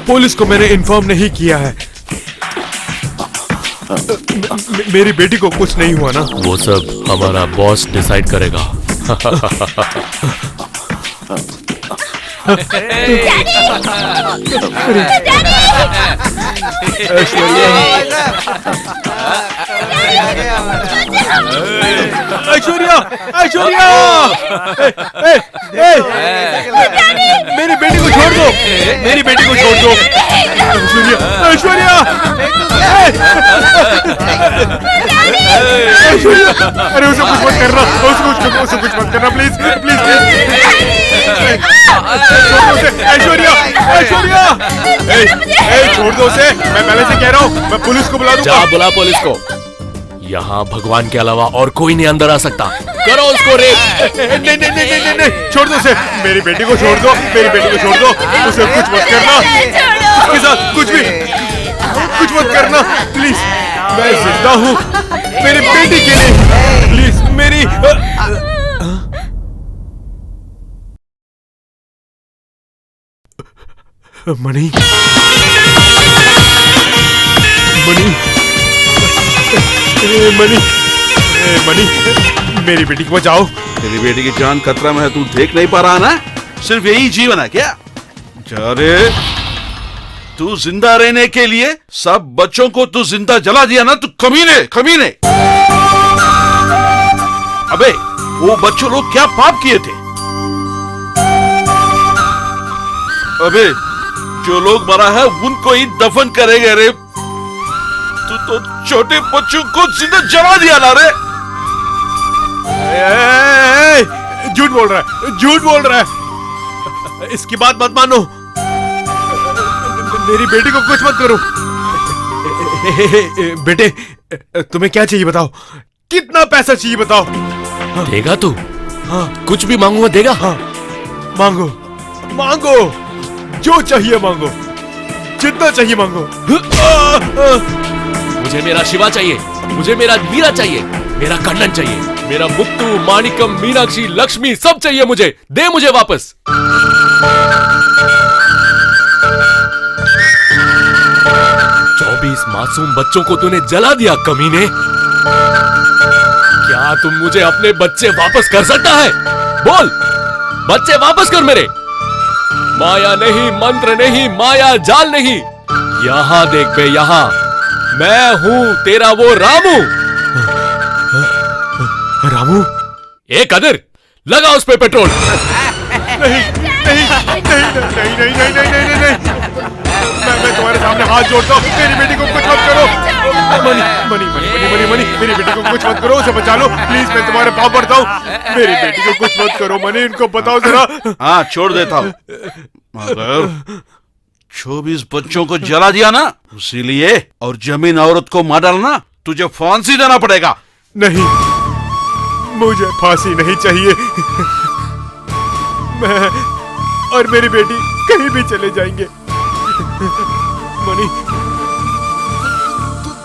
Police को मैंने inform नहीं किया है। मेरी बेटी को कुछ नहीं हुआ ना? वो सब हमारा बॉस डिसाइड करेगा। ऐश्वर्या, ऐश्वर्या, मेरी बेटी को छोड़ दो, मेरी बेटी को छोड़ दो। ऐश्वर्या, ऐश्वर्या, ऐश्वर्या, अरे उसे कुछ मत करना, उसे कुछ मत करना, please please please. Aishwarya, Aishwarya, छोड़ दो उसे, मैं पहले से कह रहा हूँ, मैं पुलिस को बुला दूंगा। जा बुला पुलिस को। यहाँ भगवान के अलावा और कोई नहीं अंदर आ सकता। करो उसको रेप। नहीं नहीं नहीं नहीं नहीं, छोड़ दो उसे, मेरी बेटी को छोड़ दो, मेरी बेटी को छोड़ दो, उसे कुछ मत करना, उसके साथ कुछ मत करना प्लीज। मैं जिंदा हूँ मेरी बेटी के लिए, प्लीज मेरी। मणि, मणि, मणि, मणि, मेरी बेटी को बचाओ। तेरी बेटी की जान खतरा में है, तू देख नहीं पा रहा ना? सिर्फ यही जीवन है क्या? अरे तू जिंदा रहने के लिए सब बच्चों को तू जिंदा जला दिया ना? तू कमीने, कमीने। अबे वो बच्चों लोग क्या पाप किए थे? अबे जो लोग मरा है उनको ही दफन करेंगे रे। तू तो छोटे बच्चों को जिंदा जला दिया ना रे। झूठ बोल रहा है, झूठ बोल रहा है, इसकी बात मत मानो, मेरी बेटी को कुछ मत करो। बेटे तुम्हें क्या चाहिए बताओ, कितना पैसा चाहिए बताओ? देगा तू? हाँ, कुछ भी मांगूंगा देगा? हाँ, मांगो मांगो, जो चाहिए मांगो, जितना चाहिए मांगो। मुझे मेरा शिवा चाहिए, मुझे मेरा मीरा चाहिए, मेरा कन्नन चाहिए, मेरा मुक्तू, माणिकम, मीनाक्षी, लक्ष्मी सब चाहिए मुझे। दे मुझे वापस। 24 मासूम बच्चों को तूने जला दिया कमीने। क्या तुम मुझे अपने बच्चे वापस कर सकता है? बोल, बच्चे वापस कर मेरे। माया नहीं, मंत्र नहीं, माया जाल नहीं। यहां देख बे, यहां मैं हूं तेरा वो रामू। रामू? एक कदर लगा उस पे पेट्रोल। नहीं नहीं नहीं नहीं नहीं नहीं नहीं नहीं नहीं नहीं, मैं तुम्हारे सामने हाथ जोड़ता हूँ, मेरी बेटी को कुछ मत करो। मणि मणि मणि मणि मणि मणि, मेरी बेटी को कुछ मत करो, उसे बचा लो प्लीज, मैं तुम्हारे पाँव पड़ता हूँ, मेरी बेटी को कुछ मत करो मणि, इनको बताओ जरा। हाँ छोड़ देता हूँ, मगर 24 बच्चों को जला दिया ना, इसीलिए और जमीन औरत को मार डालना, तुझे फांसी देना पड़ेगा। नहीं, मुझे फांसी नहीं चाहिए, मैं और मेरी बेटी कहीं भी चले जाएंगे। मणि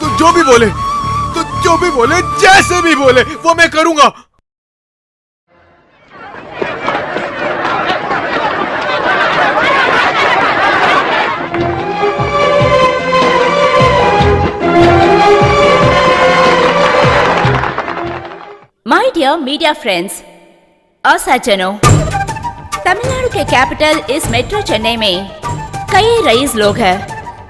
तू जो भी बोले, तू जो भी बोले, जैसे भी बोले वो मैं करूंगा। माय डियर मीडिया फ्रेंड्स और सज्जनों, तमिलनाडु के कैपिटल इस मेट्रो चेन्नई में कई रईस लोग हैं,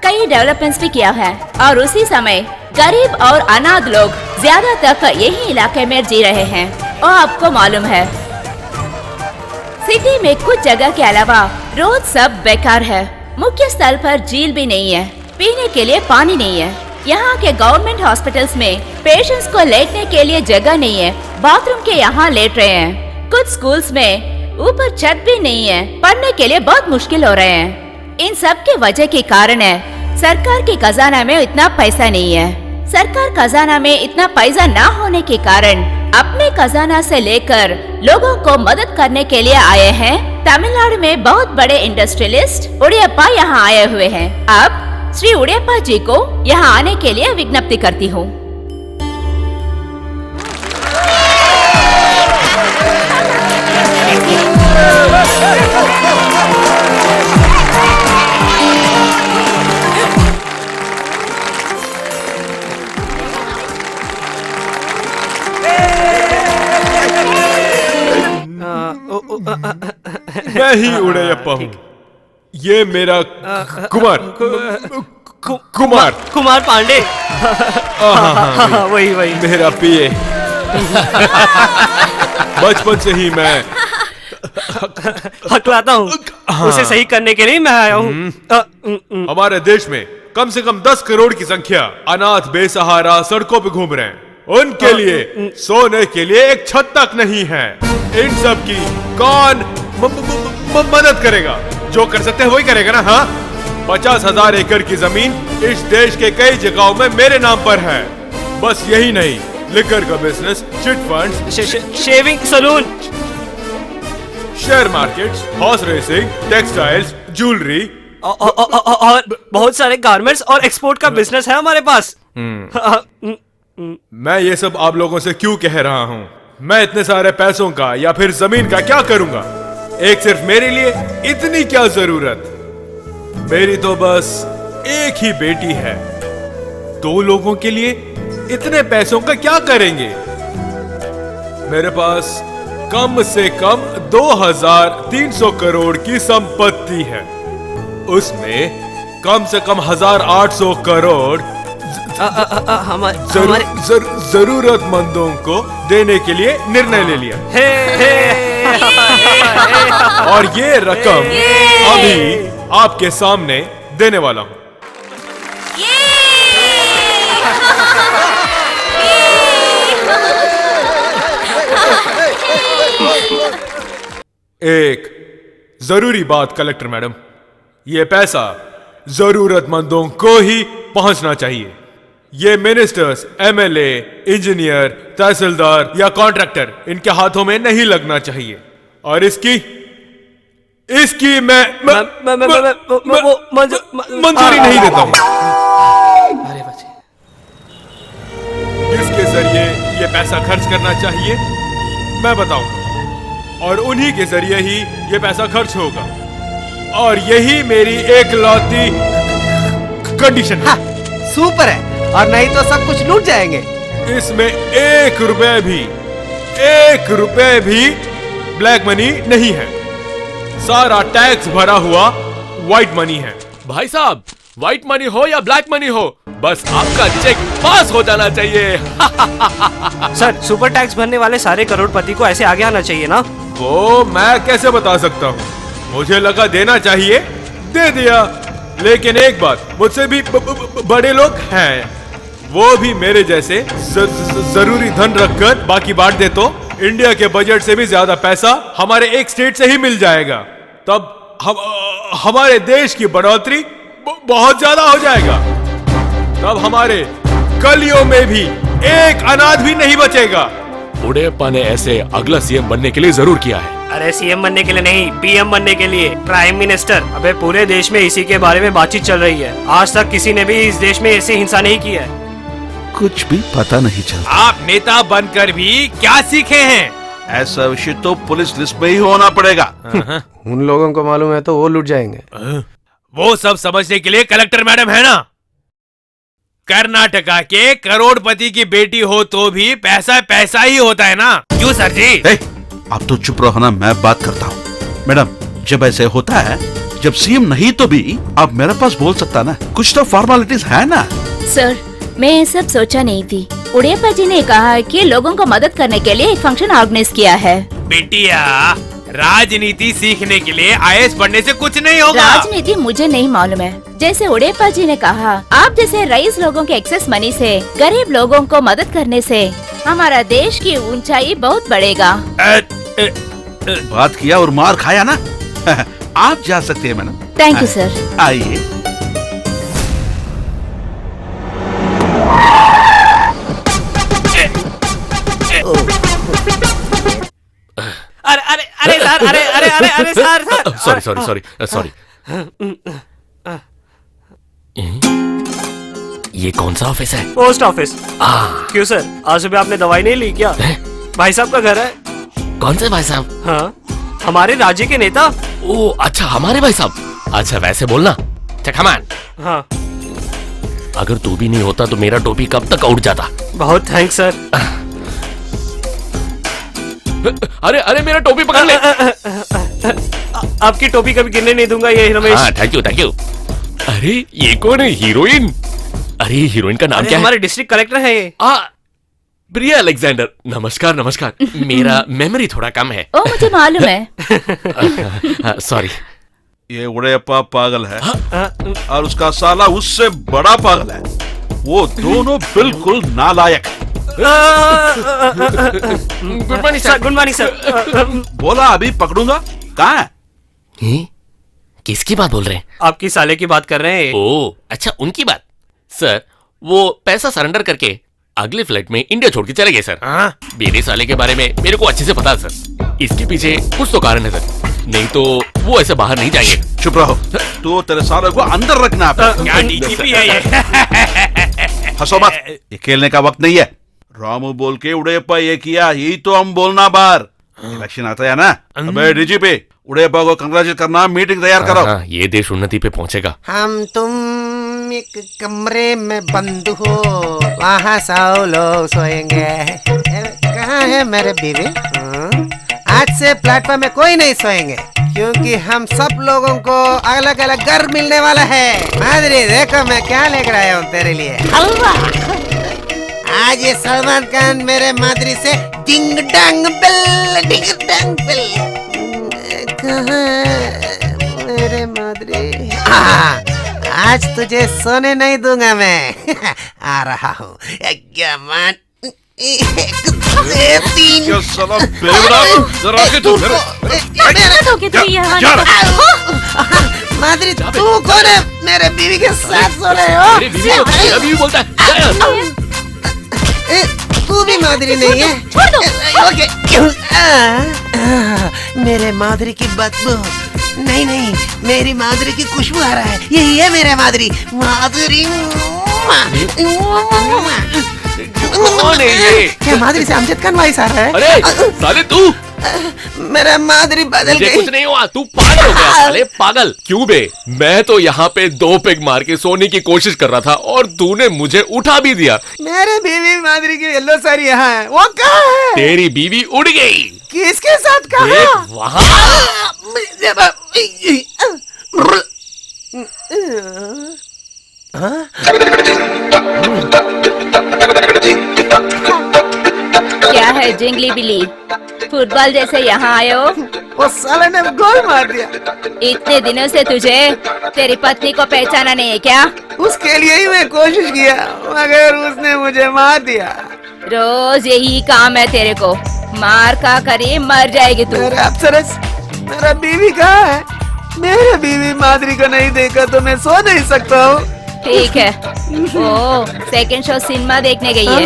कई डेवलपमेंट्स भी किया है, और उसी समय गरीब और अनाथ लोग ज्यादातर यही इलाके में जी रहे हैं। और आपको मालूम है, सिटी में कुछ जगह के अलावा रोड सब बेकार है। मुख्य स्थल पर झील भी नहीं है, पीने के लिए पानी नहीं है, यहाँ के गवर्नमेंट हॉस्पिटल्स में पेशेंट्स को लेटने के लिए जगह नहीं है, बाथरूम के यहाँ लेट रहे हैं। कुछ स्कूल्स में ऊपर छत भी नहीं है, पढ़ने के लिए बहुत मुश्किल हो रहे हैं। इन सब के वजह के कारण है सरकार के खजाना में इतना पैसा नहीं है। सरकार खजाना में इतना पैसा ना होने के कारण अपने खजाना से लेकर लोगों को मदद करने के लिए आए हैं तमिलनाडु में बहुत बड़े इंडस्ट्रियलिस्ट उड़ियप्पा यहाँ आए हुए हैं। अब श्री उड़ियप्पा जी को यहाँ आने के लिए विज्ञप्ति करती हूँ। मैं ही उड़ैयप्पा हूँ। ये मेरा कुमार कुमार पांडे। वही वही मेरा पिए। बचपन से ही मैं हकलाता हूँ। उसे सही करने के लिए मैं आया हूँ। हमारे देश में कम से कम 10 करोड़ की संख्या अनाथ बेसहारा सड़कों पे घूम रहे हैं। उनके लिए सोने के लिए एक छत तक नहीं है। इन सब की कौन मदद करेगा? जो कर सकते हैं वही करेगा ना। हाँ, 50,000 एकड़ की जमीन इस देश के कई जगहों में मेरे नाम पर है। बस यही नहीं, लिकर का business, chit funds, shaving salon, share markets, horse racing, textiles, jewellery और बहुत सारे गारमेंट्स और एक्सपोर्ट का बिजनेस है हमारे पास। मैं ये सब आप लोगों से क्यों कह रहा हूँ? मैं इतने सारे पैसों का या फिर जमीन का क्या करूंगा? एक सिर्फ मेरे लिए इतनी क्या जरूरत? मेरी तो बस एक ही बेटी है। 2 लोगों के लिए इतने पैसों का क्या करेंगे? मेरे पास कम से कम 2300 करोड़ की संपत्ति है। उसमें कम से कम 1800 करोड़ जरूरतमंदों को देने के लिए निर्णय ले लिया। और ये रकम अभी आपके सामने देने वाला हूं। एक जरूरी बात कलेक्टर मैडम, ये पैसा जरूरतमंदों को ही पहुंचना चाहिए। ये मिनिस्टर्स, एमएलए, इंजीनियर, तहसीलदार या कॉन्ट्रैक्टर, इनके हाथों में नहीं लगना चाहिए। और इसकी मैं मंजूरी नहीं देता हूं। किसके जरिए ये पैसा खर्च करना चाहिए मैं बताऊंगा, और उन्हीं के जरिए ही ये पैसा खर्च होगा। और यही मेरी एकलौती कंडीशन है। सुपर है, और नहीं तो सब कुछ लूट जाएंगे। इसमें 1 रुपए भी ब्लैक मनी नहीं है। सारा टैक्स भरा हुआ व्हाइट मनी है। भाई साहब, व्हाइट मनी हो या ब्लैक मनी हो, बस आपका चेक पास हो जाना चाहिए। सर, सुपर टैक्स भरने वाले सारे करोड़पति को ऐसे आगे आना चाहिए ना। वो मैं कैसे बता सकता हूँ? मुझे लगा देना चाहिए, दे दिया। लेकिन एक बात, मुझसे भी बड़े लोग हैं, वो भी मेरे जैसे जरूरी धन रखकर बाकी बांट दे तो इंडिया के बजट से भी ज्यादा पैसा हमारे एक स्टेट से ही मिल जाएगा। तब हमारे देश की बढ़ोतरी बहुत ज्यादा हो जाएगा। तब हमारे गलियों में भी एक अनाथ भी नहीं बचेगा। उड़ैयप्पा ने ऐसे अगला सीएम बनने के लिए जरूर किया है। अरे सीएम बनने के लिए नहीं, पीएम बनने के लिए, प्राइम मिनिस्टर। अबे पूरे देश में इसी के बारे में बातचीत चल रही है। आज तक किसी ने भी इस देश में ऐसी हिंसा नहीं की है। कुछ भी पता नहीं चलता। आप नेता बनकर भी क्या सीखे हैं? ऐसा विषय तो पुलिस लिस्ट में ही होना पड़ेगा। उन लोगों को मालूम है तो वो लूट जाएंगे। वो सब समझने के लिए कलेक्टर मैडम है ना। कर्नाटका के करोड़पति की बेटी हो तो भी पैसा पैसा ही होता है ना। क्यों सर जी? आप तो चुप रहो ना, मैं बात करता हूँ। मैडम, जब ऐसे होता है, जब सीएम नहीं तो भी आप मेरे पास बोल सकता ना। कुछ तो फॉर्मेलिटीज है ना। सर, मैं ये सब सोचा नहीं थी। उड़ैयप्पा जी ने कहा कि लोगों को मदद करने के लिए एक फंक्शन ऑर्गेनाइज किया है। बेटिया, राजनीति सीखने के लिए आईएएस पढ़ने से कुछ नहीं होगा। राजनीति मुझे नहीं मालूम है। जैसे उड़ैयप्पा जी ने कहा, आप जैसे रईस लोगों के एक्सेस मनी से गरीब लोगों को मदद करने से हमारा देश की ऊंचाई बहुत बढ़ेगा। बात किया और मार खाया ना। आप जा सकते हैं मैडम। Thank you sir. आइए। अरे अरे अरे सर, अरे अरे अरे अरे सर, सॉरी। ये कौन सा ऑफिस है? Post office. क्यों सर, आज सुबह आपने दवाई नहीं ली क्या? भाई साहब का घर है। कौन से भाई साहब? हाँ, हमारे राज्य के नेता। ओ अच्छा, हमारे भाई साहब। अच्छा, वैसे बोलना। कमान। हाँ, अगर तू भी नहीं होता तो मेरा टोपी कब तक उड़ जाता। बहुत थैंक्स सर। अरे अरे मेरा टोपी पकड़ ले। आपकी टोपी कभी गिरने नहीं दूंगा ये रमेश। हाँ थैंक यू थैंक यू। अरे ये कौन है? हीरोइन? अरे हीरोइन का नाम अरे क्या है? हमारे डिस्ट्रिक्ट कलेक्टर है ये। प्रिया अलेक्जेंडर। नमस्कार नमस्कार। मेरा मेमोरी थोड़ा कम है। ओ मुझे मालूम है। सॉरी। ये उड़ैप्पा पागल है और उसका साला उससे बड़ा पागल है। वो दोनों बिल्कुल नालायक हैं। Good morning sir. Good morning sir. बोला अभी पकड़ूंगा। कहाँ है? किसकी बात बोल रहे हैं? आपकी साले की बात कर रहे हैं। ओ अच्छा उनकी बात। सर वो पैसा सरेंडर करके अगले फ्लाइट में इंडिया छोड़ के चले गए सर। मेरे साले के बारे में मेरे को अच्छे से पता है सर। इसके पीछे कुछ तो कारण है सर, नहीं तो वो ऐसे बाहर नहीं जाएंगे। चुप रहो। तो तेरे साले को अंदर रखना है। क्या डीजीपी है ये? हंसो मत, ये खेलने का वक्त नहीं है। रामू बोल के उड़ैप्पा ये किया, यही तो हम बोलना बार। इलेक्शन आता है ना। अबे डीजीपी, उड़ैप्पा को कंग्रेचुलेट करना, मीटिंग तैयार करो। ये देश उन्नति पे पहुंचेगा। हम तुम एक कमरे में बंद हो, वहाँ 100 लोग सोएंगे। कहाँ है मेरे बीवी? आज से प्लेटफॉर्म में कोई नहीं सोएंगे, क्योंकि हम सब लोगों को अलग अलग घर मिलने वाला है। माधुरी देखो मैं क्या लेकर आया हूँ तेरे लिए, हलवा। आज ये सलमान खान मेरे माधुरी से डिंग डांग बेल, डिंग डांग बेल। कहाँ है मेरे माधुरी? आज तुझे सोने नहीं दूंगा मैं। आ रहा हूँ। क्या मान तीन। क्या साला बेवड़ा, जरा के तू माधुरी तू कौन है? मेरे बीवी के साथ सो रहे हो? मेरी बीवी बोलता है। तू भी माधुरी नहीं है? छोड़ दो। ओके। मेरे माधुरी की बदबू। नहीं नहीं, मेरी माधुरी की खुशबू आ रहा है। यही है मेरे माधुरी। माधुरी कौन है ये? क्या माधुरी से अमजद खान वॉइस आ रहा है? अरे साले तू। मेरा माधुरी बदल मुझे गई। कुछ नहीं हुआ, तू पागल हो गया साले पागल। क्यों बे? मैं तो यहाँ पे 2 पेग मार के सोने की कोशिश कर रहा था और तूने मुझे उठा भी दिया। मेरे बीवी माधुरी की येलो साड़ी यहाँ है, वो कहाँ है? तेरी बीवी उड़ गई। किसके साथ कहाँ? देख वहाँ। क्या है जिंगली बिल्ली, फुटबॉल जैसे यहाँ आए हो? वो साले ने गोल मार दिया। इतने दिनों से तुझे तेरी पत्नी को पहचाना नहीं है क्या? उसके लिए ही मैं कोशिश किया, मगर उसने मुझे मार दिया। रोज यही काम है तेरे को, मार का करी मर जाएगी तू। मेरे अप्सरस, मेरा बीवी कहाँ है? मेरे बीवी माधुरी को नहीं देखा तो मैं सो नहीं सकता हूँ। ठीक है, वो सेकंड शो सिनेमा देखने गई है,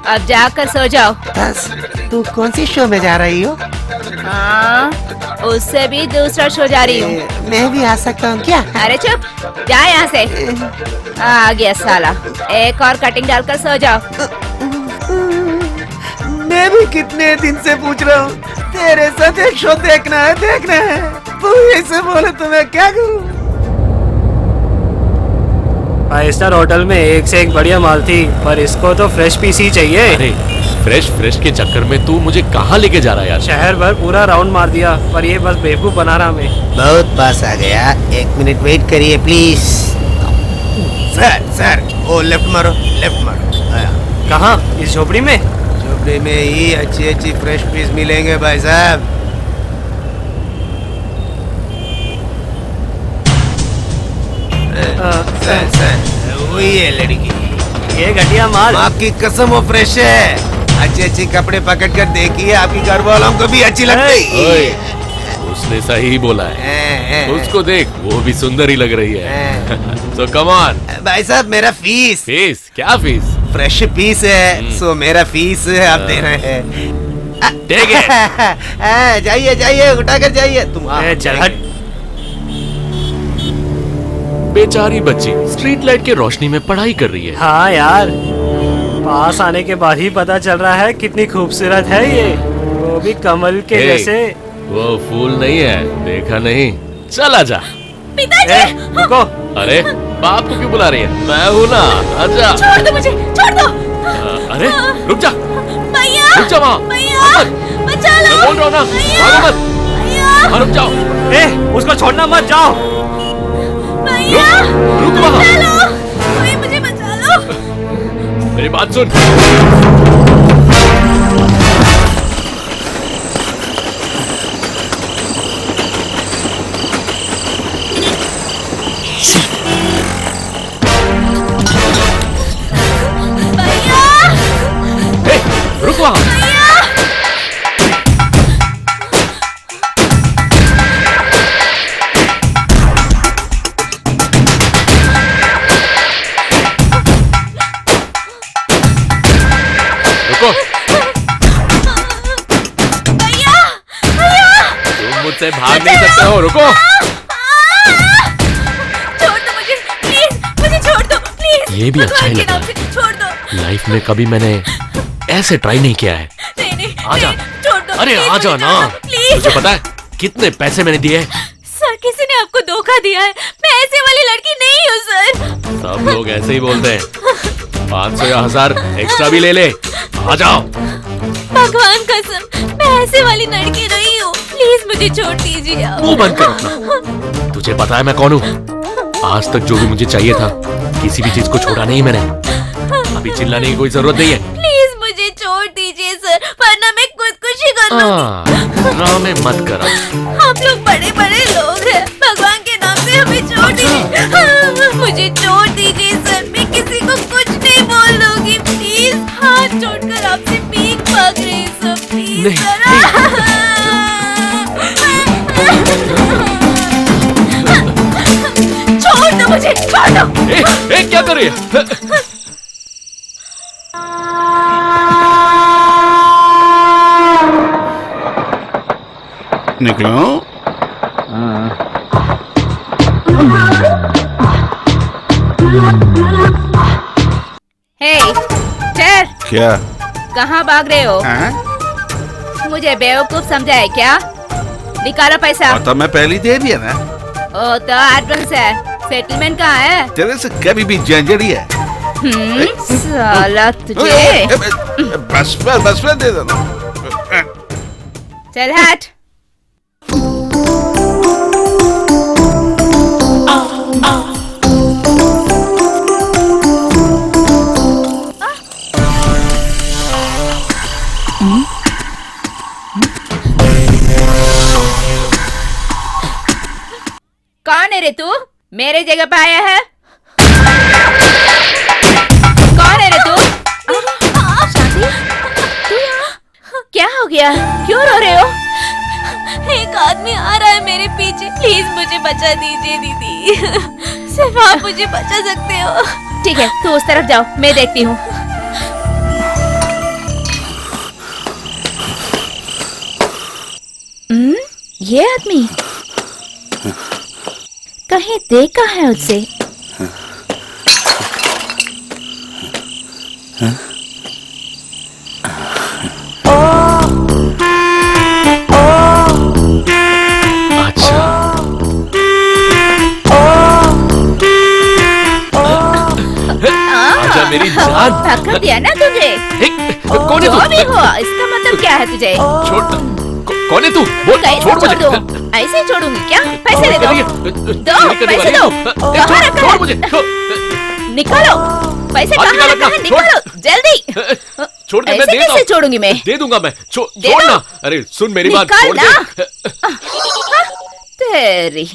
अब जाकर सो जाओ। बस, तू कौन सी शो में जा रही हो? हाँ, उससे भी दूसरा शो जा रही हूँ। मैं भी आ सकता हूँ क्या? अरे चुप, जा यहाँ से। आ गया साला, एक और कटिंग डालकर सो जाओ। मैं भी कितने दिन से पूछ रहा हूँ, तेरे साथ एक शो देखना है, देखना है। तू ऐसे बोले तो मैं क्या करूँ? 5 स्टार होटल में एक से एक बढ़िया माल थी, पर इसको तो फ्रेश पीस ही चाहिए। अरे फ्रेश के चक्कर में तू मुझे कहाँ लेके जा रहा है यार? शहर भर पूरा राउंड मार दिया, पर ये बस बेवकूफ बना रहा हमें। बहुत पास आ गया, 1 मिनट वेट करिए प्लीज। सर, ओ लेफ्ट मारो, लेफ्ट मारो। कहाँ? इस झोपड़ी में? झोपड़ी में ही अच्छी फ्रेश पीस मिलेंगे भाई साहब। सर, वही है लड़की। ये घटिया माल। आपकी कसम वो फ्रेश है। अच्छे कपड़े पकड़ कर देखिए, आपकी घर वालों को भी अच्छी लगती ओए, उसने सही बोला है। उसको देख, वो भी सुंदर ही लग रही है। सो कम ऑन भाई साहब, मेरा फीस। फीस? क्या फीस? फ्रेश पीस है, सो मेरा फीस आप दे रहे हैं। ठीक है। जाइए, उठाकर जाइए। तुम चल हट। बेचारी बच्ची स्ट्रीट लाइट के रोशनी में पढ़ाई कर रही है। हाँ यार, पास आने के बाद ही पता चल रहा है कितनी खूबसूरत है ये, वो भी कमल के जैसे। वो फूल नहीं है, देखा नहीं? चला जा। पिताजी, रुको। अरे बाप को क्यों बुला रही है? मैं हूँ ना, आजा। छोड़ दो मुझे, छोड़ दो। अरे रुक जा। भैया रुक जाओ वहाँ। भैया मत। बचा लो। मैं बोल रहा हूँ ना, भागो मत। भैया हाँ, रुक जाओ। ए, उसको छोड़ना मत, जाओ। भैया रुक वहाँ। बचा लो। कोई मुझे बचा लो। मेरी बात सुन। भैया ए, रुक वहाँ। रुको। भैया भैया तुम मुझसे भाग नहीं सकते हो, रुको। छोड़ दो मुझे प्लीज, मुझे छोड़ दो प्लीज। ये भी अच्छा ही भगवान के लग रहा नाम से छोड़ दो। लाइफ में कभी मैंने ऐसे ट्राई नहीं किया है। नहीं नहीं आजा। नहीं, छोड़ दो। अरे प्लीज, आजा मुझे ना। छोड़ दो, प्लीज। तुझे पता है कितने पैसे मैंने दिए हैं? सर किसी ने आपको धोखा दिया है। मैं ऐसे वाली लड़की नहीं हूँ सर। सब लोग ऐसे ही बोलते हैं। 500 या 1000 एक्स्ट्रा भी ले ले। आ जाओ। भगवान कसम मैं ऐसे वाली लड़की नहीं हूँ। प्लीज मुझे छोड़ दीजिए आप। मुंह बंद कर अपना। तुझे पता है मैं कौन हूँ? आज तक जो भी मुझे चाहिए था किसी भी चीज को छोड़ा नहीं मैंने। अभी चिल्लाने की कोई जरूरत नहीं है। प्लीज मुझे छोड़ दीजिए सर, वरना मैं खुदकुशी कर लूंगी। ड्रामे मत कर अब। आप लोग बड़े बड़े लोग हैं। भगवान के नाम से हमें छोड़ दीजिए। मुझे छोड़ दीजिए सर, मैं किसी को कुछ नहीं बोल दूंगी। प्लीज हाथ जोड़कर आपसे भीख मांग रही हूँ सर, प्लीज नहीं, सर। छोड़ दो मुझे, छोड़ दो। ए, क्या कर रही है? निकलो। हे सर, क्या? कहाँ भाग रहे हो? हाँ? मुझे बेवकूफ समझा है क्या? निकालो पैसा। और तब मैं पहले दे दिया ना। ओ तो एडवांस है। सेटलमेंट कहाँ है? तेरे से कभी भी झंझड़ी है। साला तुझे। बस पर दे देना। चल हट। कौन है रे तू? मेरे जगह पे आया है? कौन है रे तू? शादी? तू यहाँ? क्या हो गया? क्यों रो रहे हो? एक आदमी आ रहा है मेरे पीछे। प्लीज मुझे बचा दीजिए दीदी। सिर्फ आप मुझे बचा सकते हो। ठीक है तू उस तरफ जाओ, मैं देखती हूँ। ये आदमी कहीं देखा है उससे। अच्छा। आजा मेरी जान। धक्का दिया ना तुझे? कौन है जो तू? भी हो, इसका मतलब क्या है तुझे? छोड़। कौन है तू? बोल। कैसे छोड़ छोड़ मुझे। दूं? ऐसे ही छोड़ूंगी क्या? पैसे दे दो। दो पैसे दो। कहाँ रखा छोड़ है? मुझे। निकालो पैसे। हाथ कहाँ निकालो रखा है? अपना, निकालो जल्दी। छोड़ दे, मैं ऐसे दे कैसे दूं। छोड़ूंगी मैं? दे दूंगा मैं। दे छोड़ दो। ना। अरे सुन मेरी बात, निकाल छोड़ ना। दे। तेरी